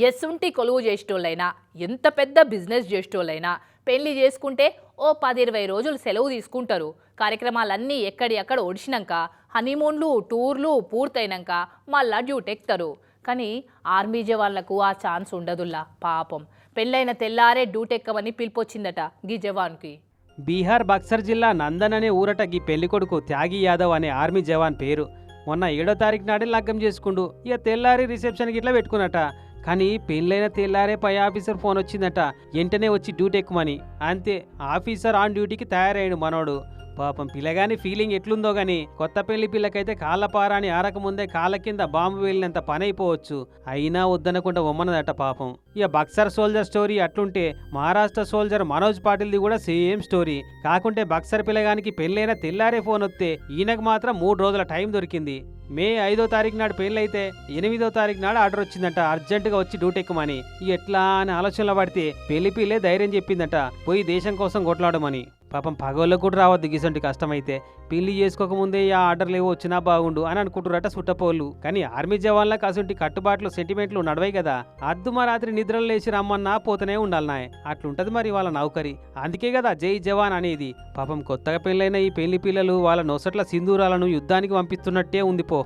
ఎసుంటి కొలువు చేసేటోళ్ళైనా ఎంత పెద్ద బిజినెస్ చేసేటోళ్ళైనా పెళ్లి చేసుకుంటే ఓ 10-20 రోజులు సెలవు తీసుకుంటారు. కార్యక్రమాలన్నీ ఎక్కడి అక్కడ ఒడిచినాక హనీమూన్లు టూర్లు పూర్తయినాక మళ్ళా డ్యూటీ ఎక్కుతారు. కానీ ఆర్మీ జవాన్లకు ఆ ఛాన్స్ ఉండదుల్లా. పాపం పెళ్ళైన తెల్లారే డ్యూటీ ఎక్కమని పిలిపొచ్చిందట గీ జవాన్కి. బీహార్ బక్సర్ జిల్లా నందన్ అనే ఊరట గీ పెళ్లికొడుకు త్యాగి యాదవ్ అనే ఆర్మీ జవాన్ పేరు. మొన్న 7వ తారీఖు నాడే లగ్గం చేసుకుండు. ఇక తెల్లారి రిసెప్షన్కి ఇట్లా పెట్టుకున్నట. కానీ పెళ్ళైన తెల్లారే పై ఆఫీసర్ ఫోన్ వచ్చిందట, వెంటనే వచ్చి డ్యూటీ ఎక్కుమని. అంతే, ఆఫీసర్ ఆన్ డ్యూటీకి తయారయ్యాడు మనోడు. పాపం పిల్లగాని ఫీలింగ్ ఎట్లుందో గాని కొత్త పెళ్లి పిల్లకైతే కాళ్ళ పారాని ఆరకముందే కాళ్ళ కింద బాంబు వెళ్ళినంత పని అయిపోవచ్చు. అయినా వద్దనకుండా ఉమ్మనదట పాపం. ఇక బక్సర్ సోల్జర్ స్టోరీ అట్లుంటే మహారాష్ట్ర సోల్జర్ మనోజ్ పాటిల్ది కూడా సేమ్ స్టోరీ. కాకుంటే బక్సర్ పిల్లగానికి పెళ్ళైన తెల్లారే ఫోన్ వస్తే ఈయనకు మాత్రం 3 రోజుల టైం దొరికింది. మే 5వ తారీఖు నాడు పెళ్ళైతే 8వ తారీఖు నాడు ఆర్డర్ వచ్చిందట అర్జెంటుగా వచ్చి డ్యూటీ ఎక్కుమని. ఎట్లా అని ఆలోచనలో పడితే పెళ్లి పిల్లే ధైర్యం చెప్పిందట పోయి దేశం కోసం కొట్లాడమని. పాపం పగోళ్ళకు కూడా రావద్దు గిసంటి కష్టమైతే. పెళ్లి చేసుకోకముందే ఆ ఆర్డర్లు ఏవో వచ్చినా బాగుండు అని అనుకుంటురట సుట్టపోళ్ళు. కానీ ఆర్మీ జవాన్లకు అసంటి కట్టుబాట్లు సెంటిమెంట్లు నడవాయి కదా. అద్దుమ రాత్రి నిద్రలు లేచి రమ్మన్నా పోతూనే ఉండాలనాయ్. అట్లుంటది మరి వాళ్ళ నౌకరి. అందుకే కదా జై జవాన్ అనేది. పాపం కొత్తగా పెళ్ళైన ఈ పెళ్లి పిల్లలు వాళ్ళ నొసట్ల సింధూరాలను యుద్ధానికి పంపిస్తున్నట్టే ఉంది పో.